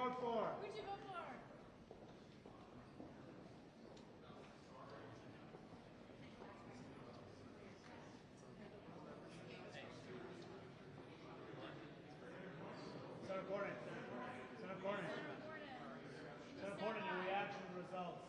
vote for? Who'd you vote for? So important. So important. So important to react to the results.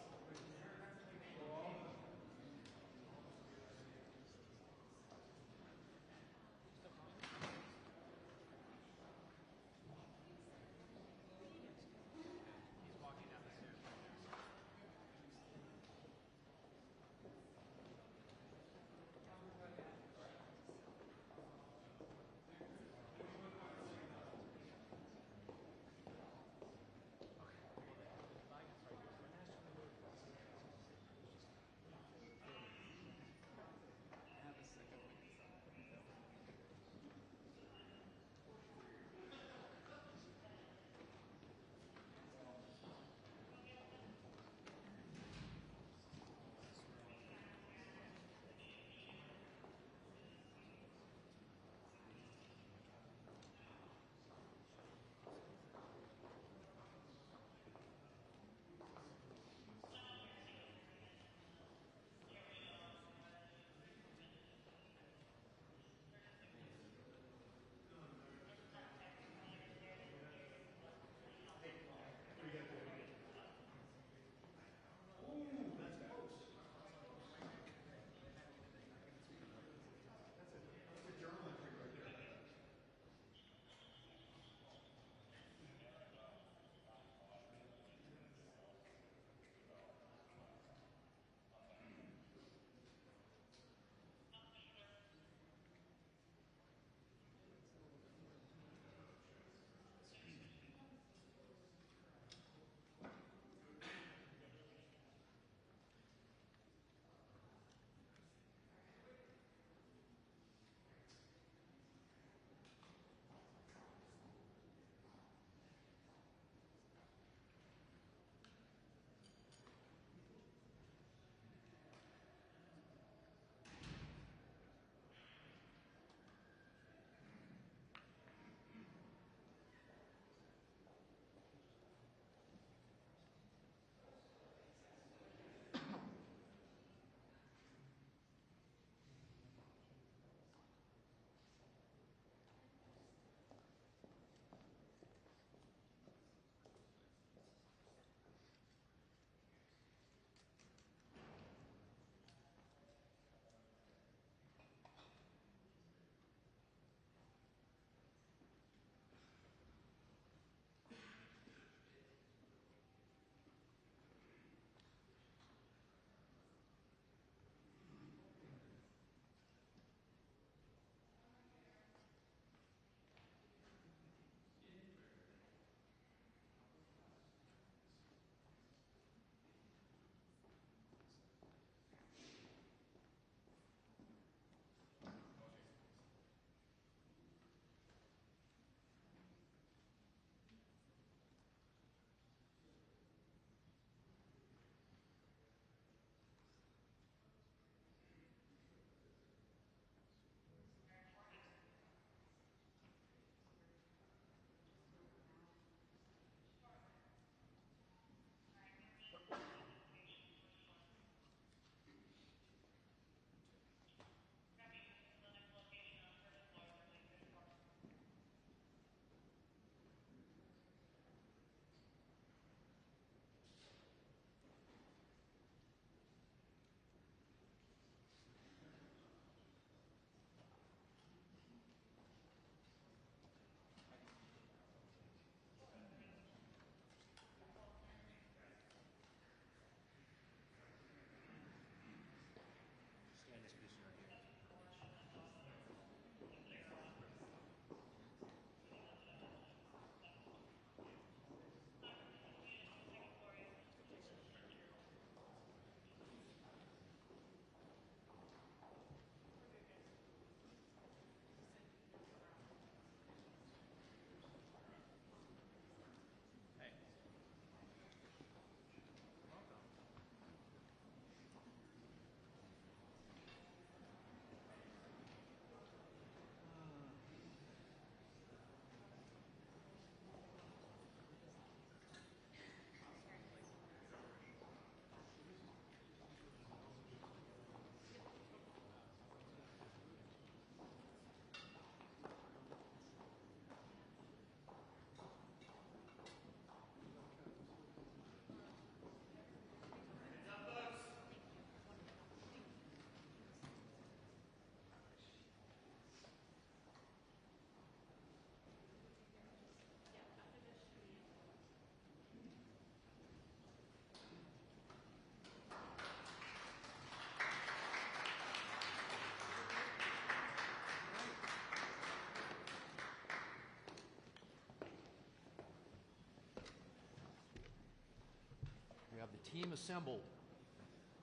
The team assembled.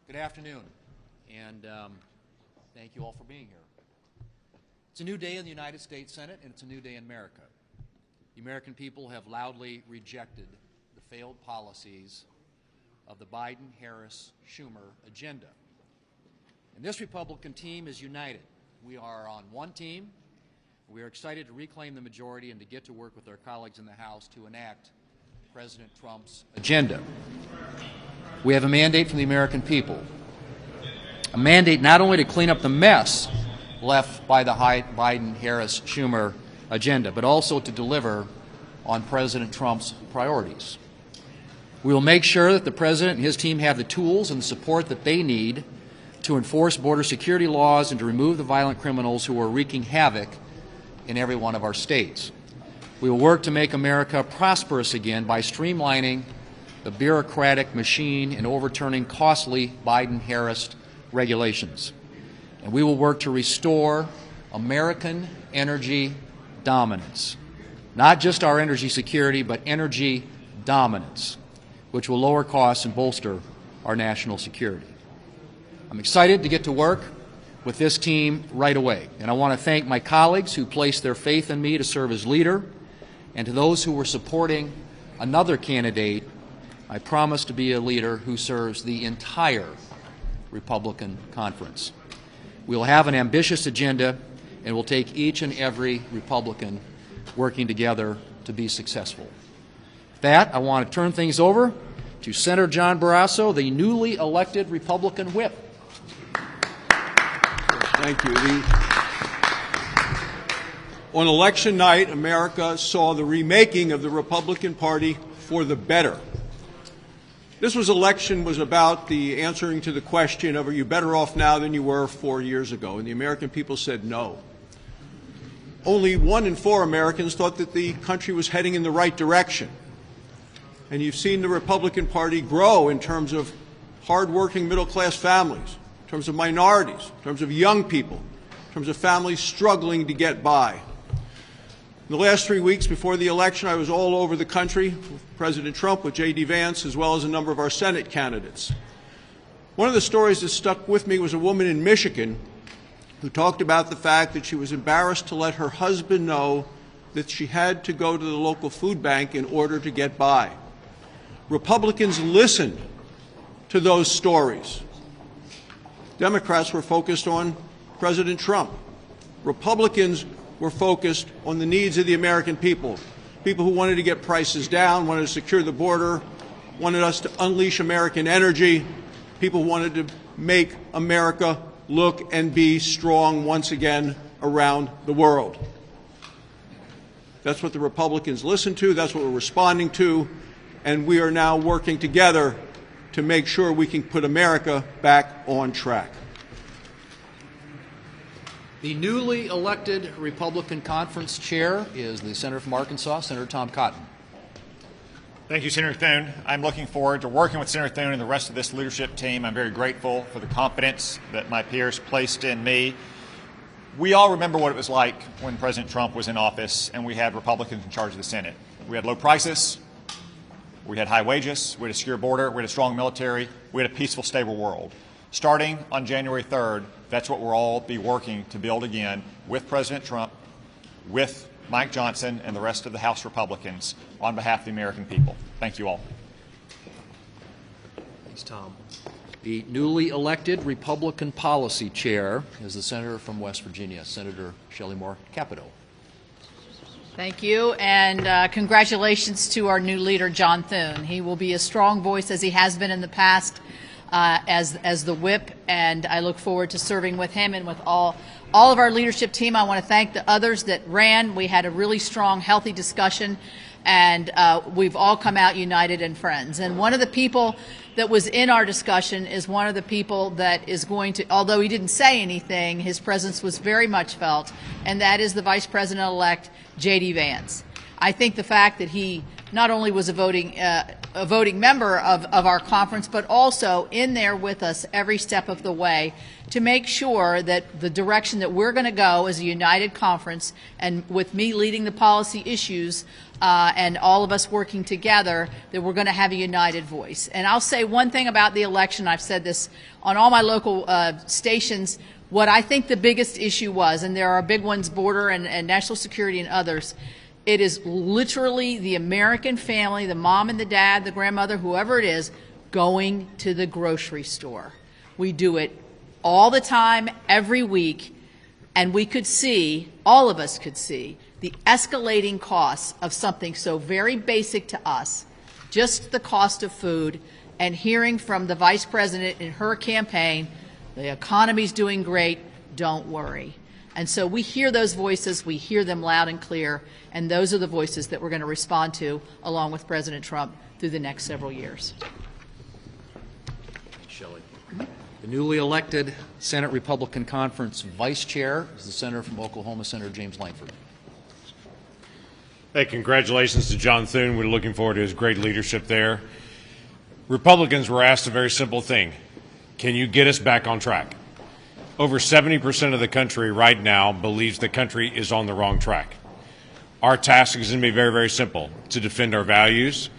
Good afternoon, and thank you all for being here. It's a new day in the United States Senate, and it's a new day in America. The American people have loudly rejected the failed policies of the Biden, Harris, Schumer agenda. And this Republican team is united. We are on one team. We are excited to reclaim the majority and to get to work with our colleagues in the House to enact President Trump's agenda. We have a mandate from the American people, a mandate not only to clean up the mess left by the Biden-Harris-Schumer agenda, but also to deliver on President Trump's priorities. We will make sure that the President and his team have the tools and the support that they need to enforce border security laws and to remove the violent criminals who are wreaking havoc in every one of our states. We will work to make America prosperous again by streamlining the bureaucratic machine and overturning costly Biden-Harris regulations. And we will work to restore American energy dominance. Not just our energy security, but energy dominance, which will lower costs and bolster our national security. I'm excited to get to work with this team right away, and I want to thank my colleagues who placed their faith in me to serve as leader, and to those who were supporting another candidate. I promise to be a leader who serves the entire Republican conference. We'll have an ambitious agenda, and we'll take each and every Republican working together to be successful. With that, I want to turn things over to Senator John Barrasso, the newly elected Republican whip. Thank you. On election night, America saw the remaking of the Republican Party for the better. This election was about the answering to the question of, are you better off now than you were 4 years ago? And the American people said no. Only 1 in 4 Americans thought that the country was heading in the right direction. And you've seen the Republican Party grow in terms of hardworking middle-class families, in terms of minorities, in terms of young people, in terms of families struggling to get by. In the last 3 weeks before the election, I was all over the country with President Trump, with J.D. Vance, as well as a number of our Senate candidates. One of the stories that stuck with me was a woman in Michigan who talked about the fact that she was embarrassed to let her husband know that she had to go to the local food bank in order to get by. Republicans listened to those stories. Democrats were focused on President Trump. Republicans were focused on the needs of the American people, people who wanted to get prices down, wanted to secure the border, wanted us to unleash American energy, people who wanted to make America look and be strong once again around the world. That's what the Republicans listened to, that's what we're responding to, and we are now working together to make sure we can put America back on track. The newly elected Republican Conference Chair is the Senator from Arkansas, Senator Tom Cotton. Thank you, Senator Thune. I'm looking forward to working with Senator Thune and the rest of this leadership team. I'm very grateful for the confidence that my peers placed in me. We all remember what it was like when President Trump was in office and we had Republicans in charge of the Senate. We had low prices, we had high wages, we had a secure border, we had a strong military, we had a peaceful, stable world. Starting on January 3rd, that's what we'll all be working to build again with President Trump, with Mike Johnson, and the rest of the House Republicans on behalf of the American people. Thank you all. Thanks, Tom. The newly elected Republican Policy Chair is the Senator from West Virginia, Senator Shelley Moore Capito. Thank you, and congratulations to our new leader, John Thune. He will be a strong voice, as he has been in the past, as the whip, and I look forward to serving with him and with all of our leadership team. I want to thank the others that ran. We had a really strong, healthy discussion, and we've all come out united and friends. And one of the people that was in our discussion is one of the people that is going to, although he didn't say anything, his presence was very much felt, and that is the Vice President-elect, J.D. Vance. I think the fact that he not only was a voting member of our conference, but also in there with us every step of the way to make sure that the direction that we're going to go as a united conference, and with me leading the policy issues and all of us working together, that we're going to have a united voice. And I'll say one thing about the election. I've said this on all my local stations. What I think the biggest issue was, and there are big ones, border and national security and others, it is literally the American family, the mom and the dad, the grandmother, whoever it is, going to the grocery store. We do it all the time, every week, and we could see, all of us could see, the escalating costs of something so very basic to us, just the cost of food, and hearing from the Vice President in her campaign, the economy's doing great, don't worry. And so we hear those voices, we hear them loud and clear, and those are the voices that we're going to respond to, along with President Trump, through the next several years. Shelley. The newly elected Senate Republican Conference Vice Chair is the Senator from Oklahoma, Senator James Lankford. Hey, congratulations to John Thune. We're looking forward to his great leadership there. Republicans were asked a very simple thing. Can you get us back on track? Over 70% of the country right now believes the country is on the wrong track. Our task is going to be very, very simple: to defend our values,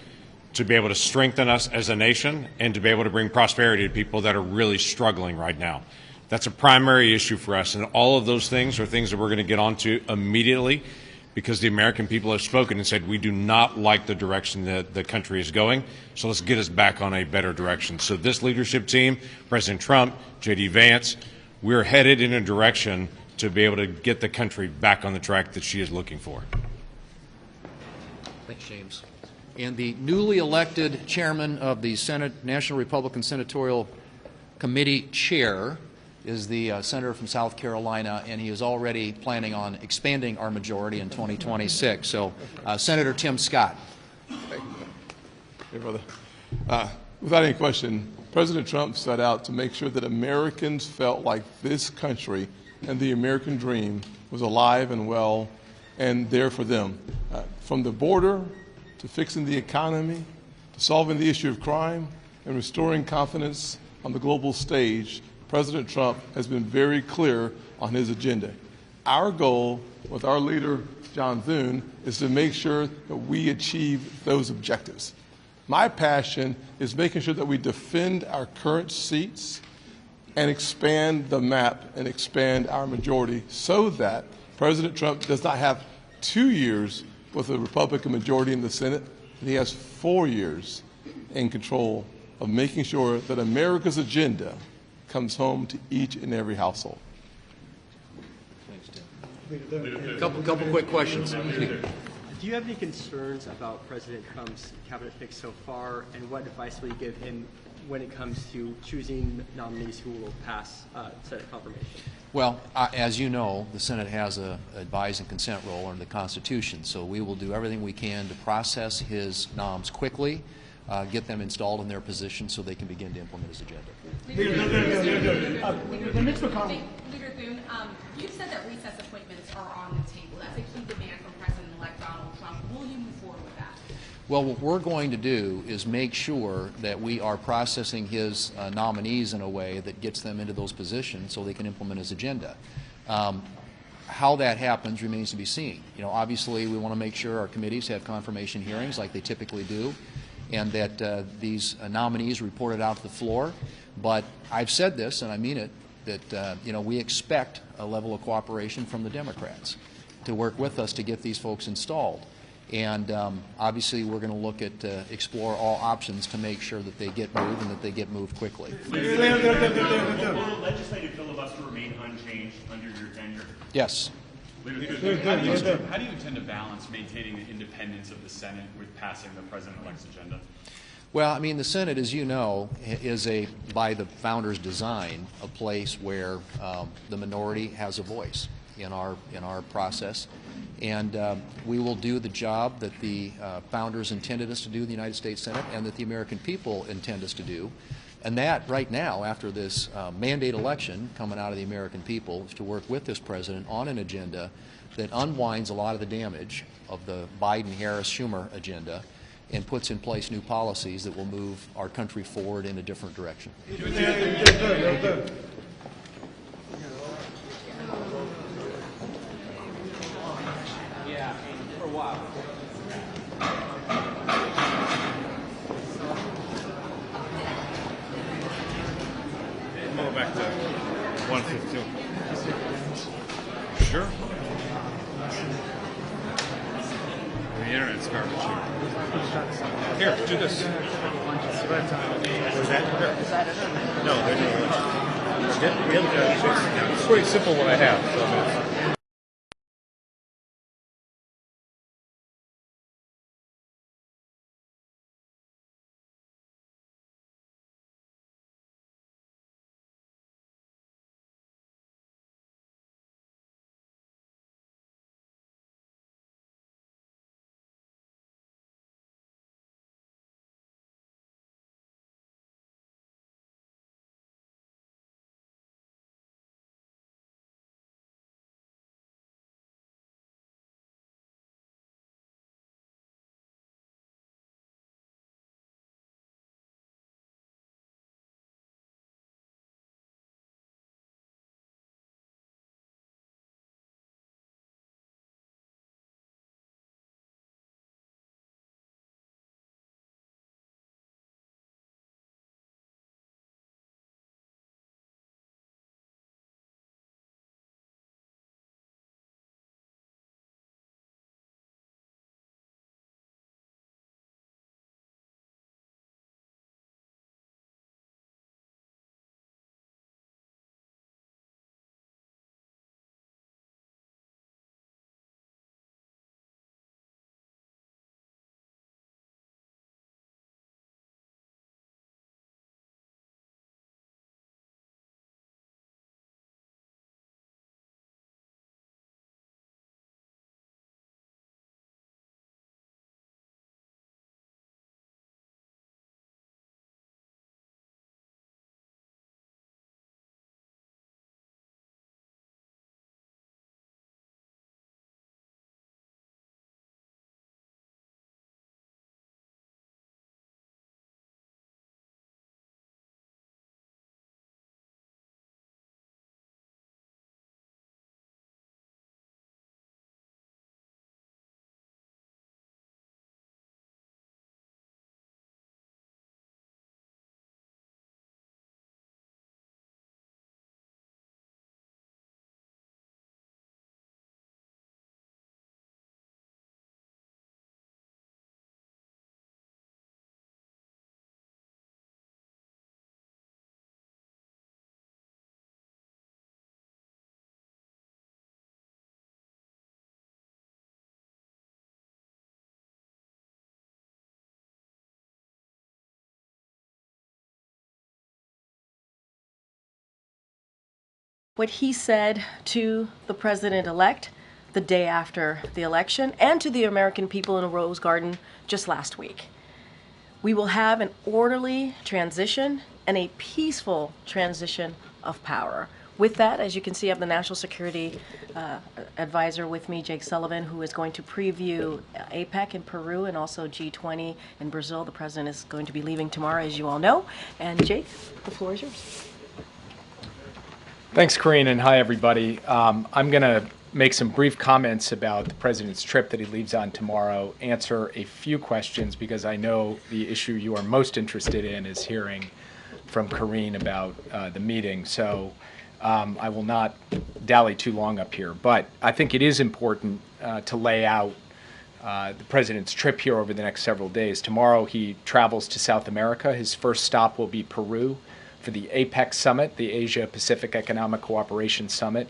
to be able to strengthen us as a nation, and to be able to bring prosperity to people that are really struggling right now. That's a primary issue for us, and all of those things are things that we're going to get onto immediately, because the American people have spoken and said we do not like the direction that the country is going, so let's get us back on a better direction. So this leadership team, President Trump, J.D. Vance, we're headed in a direction to be able to get the country back on the track that she is looking for. Thanks, James. And the newly elected chairman of the Senate National Republican Senatorial Committee chair is the senator from South Carolina, and he is already planning on expanding our majority in 2026. So, Senator Tim Scott. Hey, brother. Without any question, President Trump set out to make sure that Americans felt like this country and the American dream was alive and well and there for them. From the border to fixing the economy, to solving the issue of crime and restoring confidence on the global stage, President Trump has been very clear on his agenda. Our goal with our leader, John Thune, is to make sure that we achieve those objectives. My passion is making sure that we defend our current seats and expand the map and expand our majority so that President Trump does not have 2 years with a Republican majority in the Senate, and he has 4 years in control of making sure that America's agenda comes home to each and every household. Thanks, Tim. Couple quick questions. Do you have any concerns about President Trump's cabinet picks so far, and what advice will you give him when it comes to choosing nominees who will pass Senate confirmation? Well, as you know, the Senate has an advise and consent role under the Constitution, so we will do everything we can to process his noms quickly, get them installed in their position so they can begin to implement his agenda. Leader Thune, you said that recess appointments are on the table. That's a key demand from President-elect Donald Trump. Will you move forward with that? Well, what we're going to do is make sure that we are processing his nominees in a way that gets them into those positions so they can implement his agenda. How that happens remains to be seen. You know, obviously, we want to make sure our committees have confirmation hearings like they typically do, and that these nominees reported out to the floor. But I've said this, and I mean it, that you know, we expect a level of cooperation from the Democrats to work with us to get these folks installed. And obviously, we're going to look at explore all options to make sure that they get moved and that they get moved quickly. Will the legislative filibuster remain unchanged under your tenure? Yes. How do you intend to balance maintaining the independence of the Senate with passing the President-elect's agenda? Well, I mean, the Senate, as you know, is by the founders' design, a place where the minority has a voice in our process, and we will do the job that the founders intended us to do in the United States Senate, and that the American people intend us to do. And that, right now, after this mandate election coming out of the American people, is to work with this president on an agenda that unwinds a lot of the damage of the Biden-Harris-Schumer agenda, and puts in place new policies that will move our country forward in a different direction. Yeah, for a while. Go back to 152. Sure. The internet's garbage here. Here, do this. Was that? No, they're doing lunch. It's pretty simple what I have. So what he said to the president-elect the day after the election and to the American people in a Rose Garden just last week. We will have an orderly transition and a peaceful transition of power. With that, as you can see, I have the National Security Advisor with me, Jake Sullivan, who is going to preview APEC in Peru and also G20 in Brazil. The president is going to be leaving tomorrow, as you all know. And Jake, the floor is yours. Thanks, Corinne, and hi, everybody. I'm going to make some brief comments about the president's trip that he leaves on tomorrow, answer a few questions because I know the issue you are most interested in is hearing from Corinne about the meeting. So I will not dally too long up here, but I think it is important to lay out the president's trip here over the next several days. Tomorrow he travels to South America. His first stop will be Peru for the APEC summit, the Asia Pacific Economic Cooperation Summit.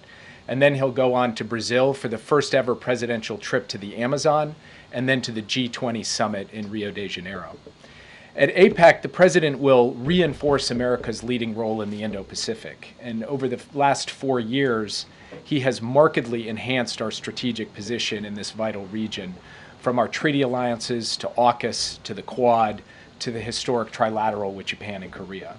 And then he'll go on to Brazil for the first ever presidential trip to the Amazon, and then to the G20 summit in Rio de Janeiro. At APEC, the president will reinforce America's leading role in the Indo-Pacific. And over the last 4 years, he has markedly enhanced our strategic position in this vital region, from our treaty alliances to AUKUS to the Quad to the historic trilateral with Japan and Korea.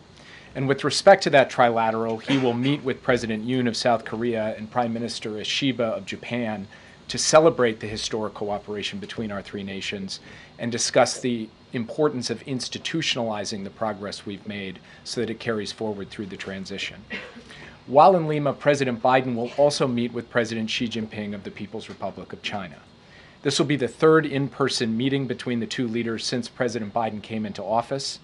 And with respect to that trilateral, he will meet with President Yoon of South Korea and Prime Minister Ishiba of Japan to celebrate the historic cooperation between our three nations and discuss the importance of institutionalizing the progress we've made so that it carries forward through the transition. While in Lima, President Biden will also meet with President Xi Jinping of the People's Republic of China. This will be the third in-person meeting between the two leaders since President Biden came into office,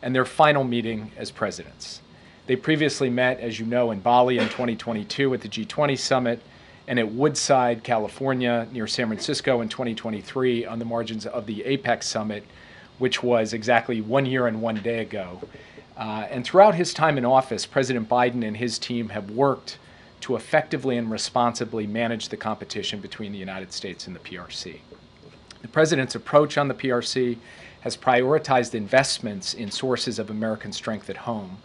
and their final meeting as presidents. They previously met, as you know, in Bali in 2022 at the G20 summit, and at Woodside, California, near San Francisco in 2023 on the margins of the APEC summit, which was exactly 1 year and 1 day ago. And throughout his time in office, President Biden and his team have worked to effectively and responsibly manage the competition between the United States and the PRC. The president's approach on the PRC has prioritized investments in sources of American strength at home,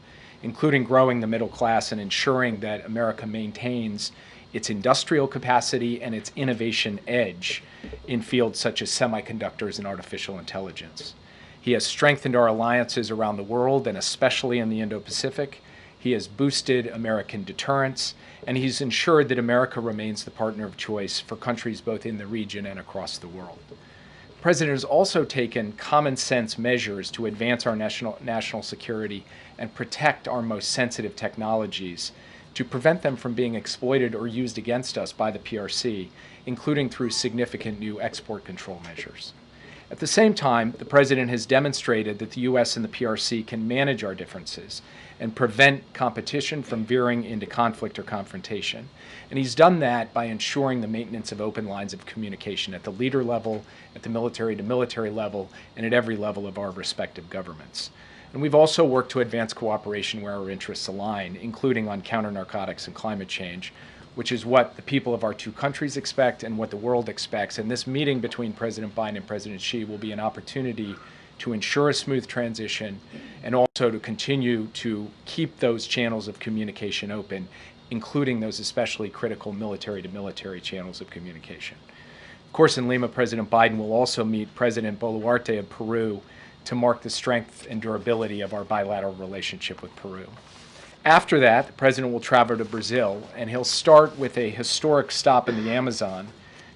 including growing the middle class and ensuring that America maintains its industrial capacity and its innovation edge in fields such as semiconductors and artificial intelligence. He has strengthened our alliances around the world, and especially in the Indo-Pacific. He has boosted American deterrence, and he's ensured that America remains the partner of choice for countries both in the region and across the world. The President has also taken common sense measures to advance our national security and protect our most sensitive technologies to prevent them from being exploited or used against us by the PRC, including through significant new export control measures. At the same time, the President has demonstrated that the U.S. and the PRC can manage our differences and prevent competition from veering into conflict or confrontation. And he's done that by ensuring the maintenance of open lines of communication at the leader level, at the military-to-military level, and at every level of our respective governments. And we've also worked to advance cooperation where our interests align, including on counter-narcotics and climate change, which is what the people of our two countries expect and what the world expects. And this meeting between President Biden and President Xi will be an opportunity to ensure a smooth transition and also to continue to keep those channels of communication open, including those especially critical military-to-military channels of communication. Of course, in Lima, President Biden will also meet President Boluarte of Peru to mark the strength and durability of our bilateral relationship with Peru. After that, the President will travel to Brazil, and he'll start with a historic stop in the Amazon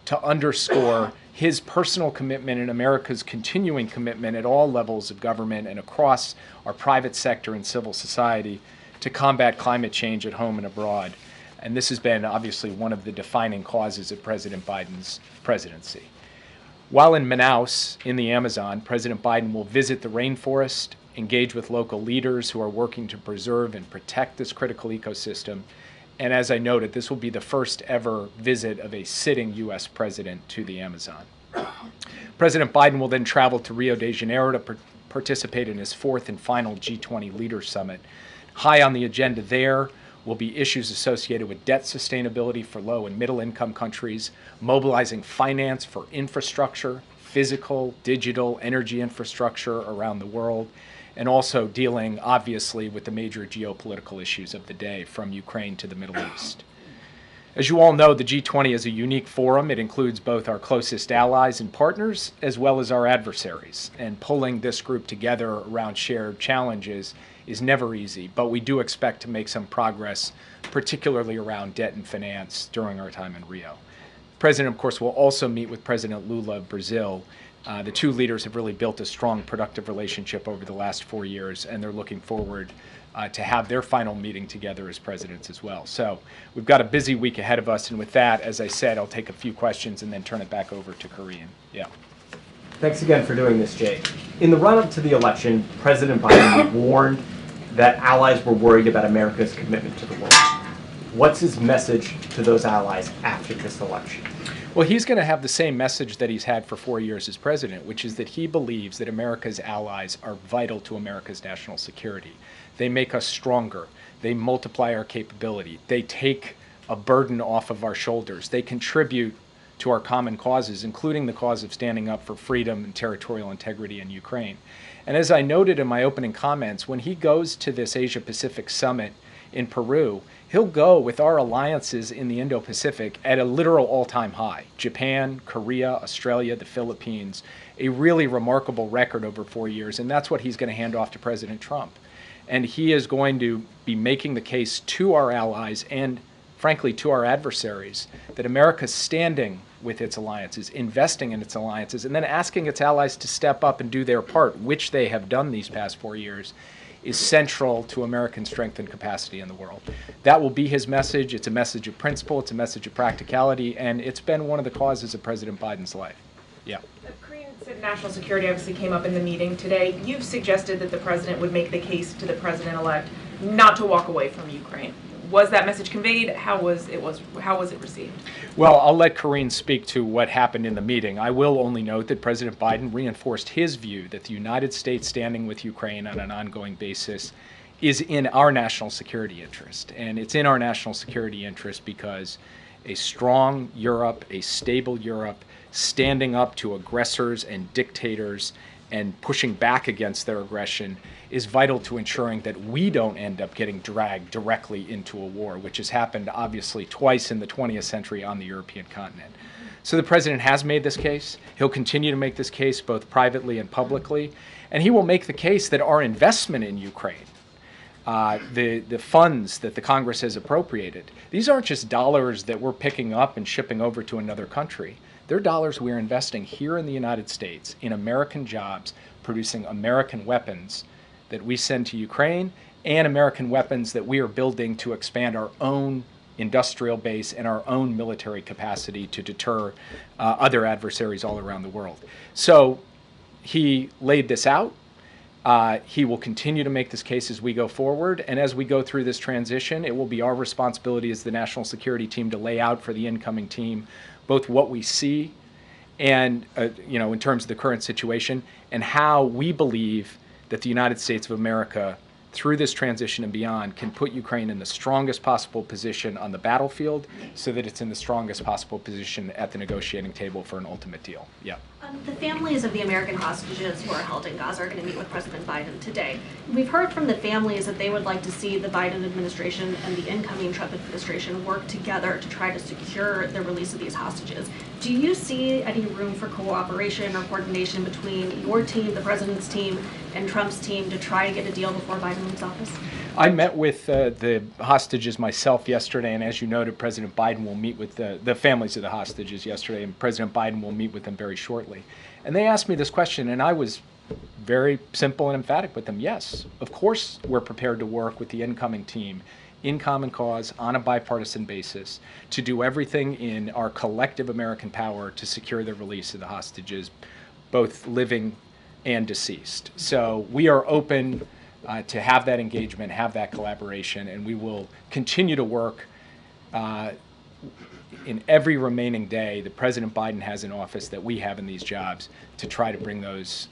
to underscore his personal commitment and America's continuing commitment at all levels of government and across our private sector and civil society to combat climate change at home and abroad. And this has been obviously one of the defining causes of President Biden's presidency. While in Manaus, in the Amazon, President Biden will visit the rainforest, engage with local leaders who are working to preserve and protect this critical ecosystem. And as I noted, this will be the first ever visit of a sitting U.S. president to the Amazon. President Biden will then travel to Rio de Janeiro to participate in his fourth and final G20 Leaders Summit. High on the agenda there will be issues associated with debt sustainability for low and middle income countries, mobilizing finance for infrastructure, physical, digital, energy infrastructure around the world, and also dealing, obviously, with the major geopolitical issues of the day, from Ukraine to the Middle East. As you all know, the G20 is a unique forum. It includes both our closest allies and partners, as well as our adversaries. And pulling this group together around shared challenges is never easy, but we do expect to make some progress, particularly around debt and finance during our time in Rio. The President, of course, will also meet with President Lula of Brazil. The two leaders have really built a strong, productive relationship over the last 4 years, and they're looking forward to have their final meeting together as presidents as well. So we've got a busy week ahead of us, and with that, as I said, I'll take a few questions and then turn it back over to Korean. Yeah. Thanks again for doing this, Jay. In the run-up to the election, President Biden warned that allies were worried about America's commitment to the world. What's his message to those allies after this election? Well, he's going to have the same message that he's had for 4 years as president, which is that he believes that America's allies are vital to America's national security. They make us stronger. They multiply our capability. They take a burden off of our shoulders. They contribute to our common causes, including the cause of standing up for freedom and territorial integrity in Ukraine. And as I noted in my opening comments, when he goes to this Asia-Pacific summit in Peru, he'll go with our alliances in the Indo-Pacific at a literal all-time high. Japan, Korea, Australia, the Philippines, a really remarkable record over 4 years, and that's what he's going to hand off to President Trump. And he is going to be making the case to our allies and, frankly, to our adversaries that America's standing with its alliances, investing in its alliances, and then asking its allies to step up and do their part, which they have done these past 4 years, is central to American strength and capacity in the world. That will be his message. It's a message of principle. It's a message of practicality, and it's been one of the causes of President Biden's life. Yeah. Korean national security obviously came up in the meeting today. You've suggested that the president would make the case to the president-elect not to walk away from Ukraine. Was that message conveyed? How was it received? Well, I'll let Karine speak to what happened in the meeting. I will only note that President Biden reinforced his view that the United States standing with Ukraine on an ongoing basis is in our national security interest. And it's in our national security interest because a strong Europe, a stable Europe, standing up to aggressors and dictators and pushing back against their aggression is vital to ensuring that we don't end up getting dragged directly into a war, which has happened obviously twice in the 20th century on the European continent. So the president has made this case. He'll continue to make this case both privately and publicly, and he will make the case that our investment in Ukraine, the funds that the Congress has appropriated, these aren't just dollars that we're picking up and shipping over to another country. They're dollars we're investing here in the United States in American jobs, producing American weapons that we send to Ukraine and American weapons that we are building to expand our own industrial base and our own military capacity to deter other adversaries all around the world. So he laid this out. He will continue to make this case as we go forward. And as we go through this transition, it will be our responsibility as the national security team to lay out for the incoming team both what we see and, in terms of the current situation, and how we believe that the United States of America, through this transition and beyond, can put Ukraine in the strongest possible position on the battlefield so that it's in the strongest possible position at the negotiating table for an ultimate deal. Yeah. The families of the American hostages who are held in Gaza are going to meet with President Biden today. We've heard from the families that they would like to see the Biden administration and the incoming Trump administration work together to try to secure the release of these hostages. Do you see any room for cooperation or coordination between your team, the president's team, and Trump's team to try to get a deal before Biden leaves office? I met with the hostages myself yesterday, and as you noted, President Biden will meet with the families of the hostages yesterday, and President Biden will meet with them very shortly. And they asked me this question, and I was very simple and emphatic with them. Yes, of course we're prepared to work with the incoming team in common cause on a bipartisan basis to do everything in our collective American power to secure the release of the hostages, both living and deceased. So we are open to have that engagement, have that collaboration, and we will continue to work in every remaining day that President Biden has in office, that we have in these jobs, to try to bring those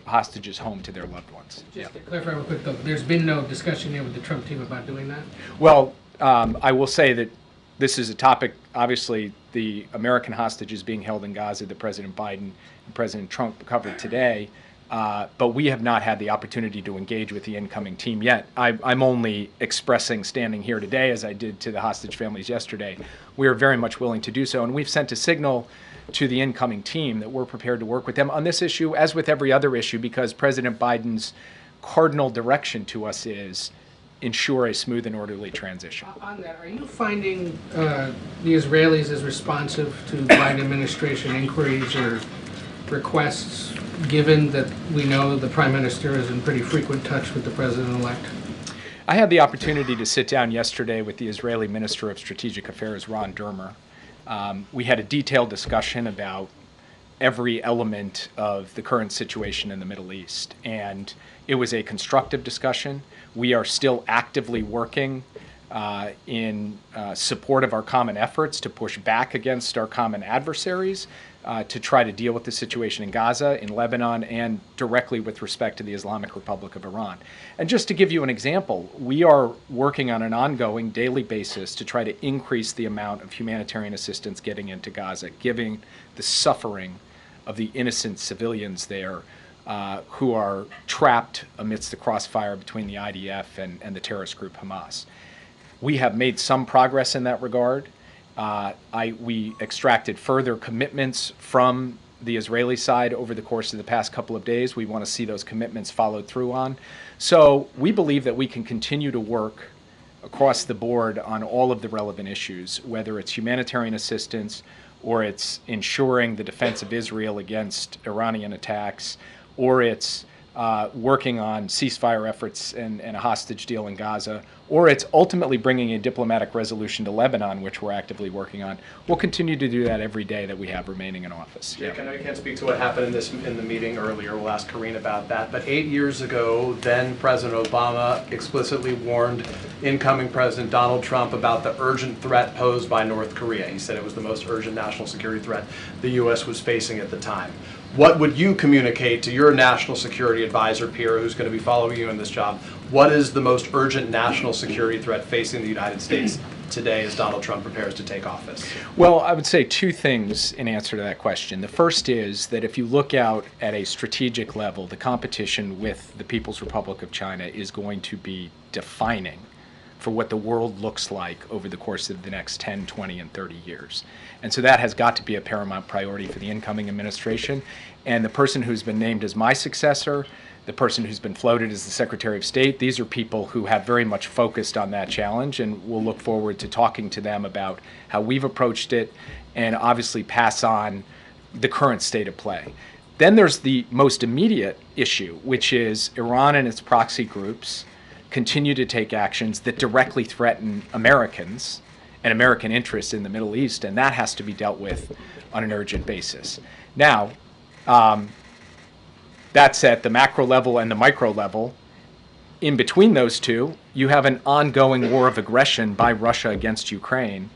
hostages home to their loved ones. Just to clarify real quick, though, there's been no discussion here with the Trump team about doing that? Well, I will say that this is a topic, obviously, the American hostages being held in Gaza that President Biden and President Trump covered today. But we have not had the opportunity to engage with the incoming team yet. I'm only expressing, standing here today, as I did to the hostage families yesterday, we are very much willing to do so. And we've sent a signal to the incoming team that we're prepared to work with them on this issue, as with every other issue, because President Biden's cardinal direction to us is ensure a smooth and orderly transition. On that, are you finding the Israelis as responsive to Biden administration inquiries or requests, given that we know the Prime Minister is in pretty frequent touch with the President-elect? I had the opportunity to sit down yesterday with the Israeli Minister of Strategic Affairs, Ron Dermer. We had a detailed discussion about every element of the current situation in the Middle East, and it was a constructive discussion. We are still actively working in support of our common efforts to push back against our common adversaries, to try to deal with the situation in Gaza, in Lebanon, and directly with respect to the Islamic Republic of Iran. And just to give you an example, we are working on an ongoing daily basis to try to increase the amount of humanitarian assistance getting into Gaza, given the suffering of the innocent civilians there who are trapped amidst the crossfire between the IDF and the terrorist group Hamas. We have made some progress in that regard. We extracted further commitments from the Israeli side over the course of the past couple of days. We want to see those commitments followed through on. So we believe that we can continue to work across the board on all of the relevant issues, whether it's humanitarian assistance or it's ensuring the defense of Israel against Iranian attacks, or it's working on ceasefire efforts and a hostage deal in Gaza, or it's ultimately bringing a diplomatic resolution to Lebanon, which we're actively working on. We'll continue to do that every day that we have remaining in office. Jake, I know you can't speak to what happened in the meeting earlier. We'll ask Karine about that. But 8 years ago, then President Obama explicitly warned incoming President Donald Trump about the urgent threat posed by North Korea. He said it was the most urgent national security threat the U.S. was facing at the time. What would you communicate to your national security advisor peer who's going to be following you in this job? What is the most urgent national security threat facing the United States today as Donald Trump prepares to take office? Well, I would say two things in answer to that question. The first is that if you look out at a strategic level, the competition with the People's Republic of China is going to be defining for what the world looks like over the course of the next 10, 20, and 30 years. And so that has got to be a paramount priority for the incoming administration. And the person who's been named as my successor, the person who's been floated as the Secretary of State, these are people who have very much focused on that challenge, and we'll look forward to talking to them about how we've approached it and obviously pass on the current state of play. Then there's the most immediate issue, which is Iran and its proxy groups continue to take actions that directly threaten Americans and American interests in the Middle East, and that has to be dealt with on an urgent basis. Now, that's at the macro level and the micro level. In between those two, you have an ongoing war of aggression by Russia against Ukraine,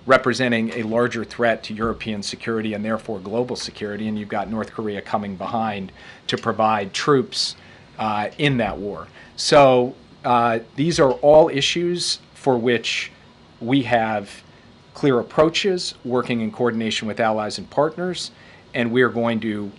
representing a larger threat to European security and therefore global security, and you've got North Korea coming behind to provide troops in that war. So these are all issues for which we have clear approaches, working in coordination with allies and partners, and we're going to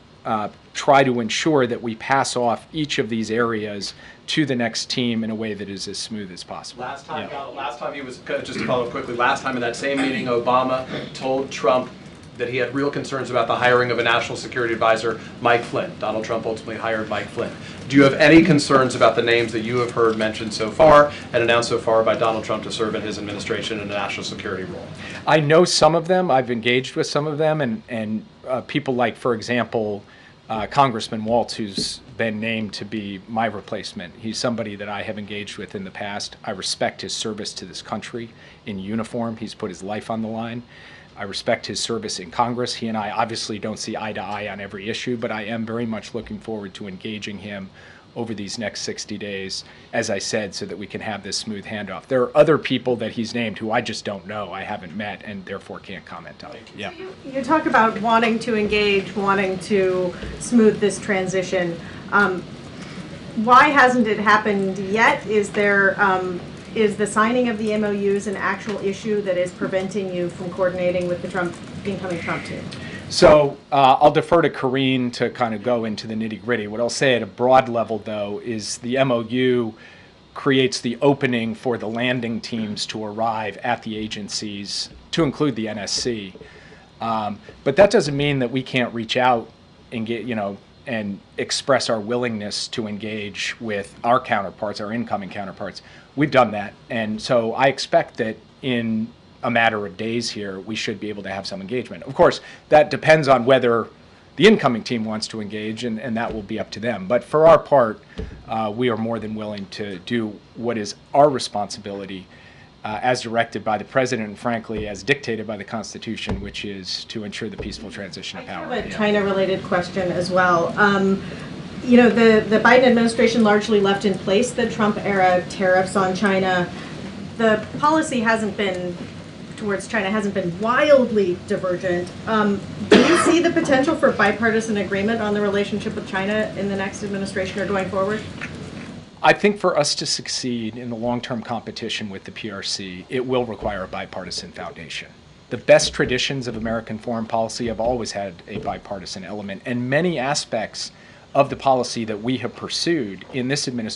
try to ensure that we pass off each of these areas to the next team in a way that is as smooth as possible. Last time he was, just to follow up quickly, last time in that same meeting, Obama told Trump that he had real concerns about the hiring of a national security advisor, Mike Flynn. Donald Trump ultimately hired Mike Flynn. Do you have any concerns about the names that you have heard mentioned so far and announced so far by Donald Trump to serve in his administration in a national security role? I know some of them. I've engaged with some of them, and people like, for example, Congressman Waltz, who's been named to be my replacement. He's somebody that I have engaged with in the past. I respect his service to this country in uniform. He's put his life on the line. I respect his service in Congress. He and I obviously don't see eye to eye on every issue, but I am very much looking forward to engaging him over these next 60 days, as I said, so that we can have this smooth handoff. There are other people that he's named who I just don't know, I haven't met, and therefore can't comment on. Yeah. So you talk about wanting to engage, wanting to smooth this transition. Why hasn't it happened yet? Is is the signing of the MOUs an actual issue that is preventing you from coordinating with the incoming Trump team? So I'll defer to Karine to kind of go into the nitty-gritty. What I'll say at a broad level, though, is the MOU creates the opening for the landing teams to arrive at the agencies, to include the NSC. But that doesn't mean that we can't reach out and get, and express our willingness to engage with our counterparts, our incoming counterparts. We've done that, and so I expect that in a matter of days here, we should be able to have some engagement. Of course, that depends on whether the incoming team wants to engage, and that will be up to them. But for our part, we are more than willing to do what is our responsibility as directed by the President and, frankly, as dictated by the Constitution, which is to ensure the peaceful transition of power. I have a China-related question as well. The Biden administration largely left in place the Trump-era tariffs on China. The policy towards China hasn't been wildly divergent. Do you see the potential for bipartisan agreement on the relationship with China in the next administration or going forward? I think for us to succeed in the long-term competition with the PRC, it will require a bipartisan foundation. The best traditions of American foreign policy have always had a bipartisan element, and many aspects of the policy that we have pursued in this administration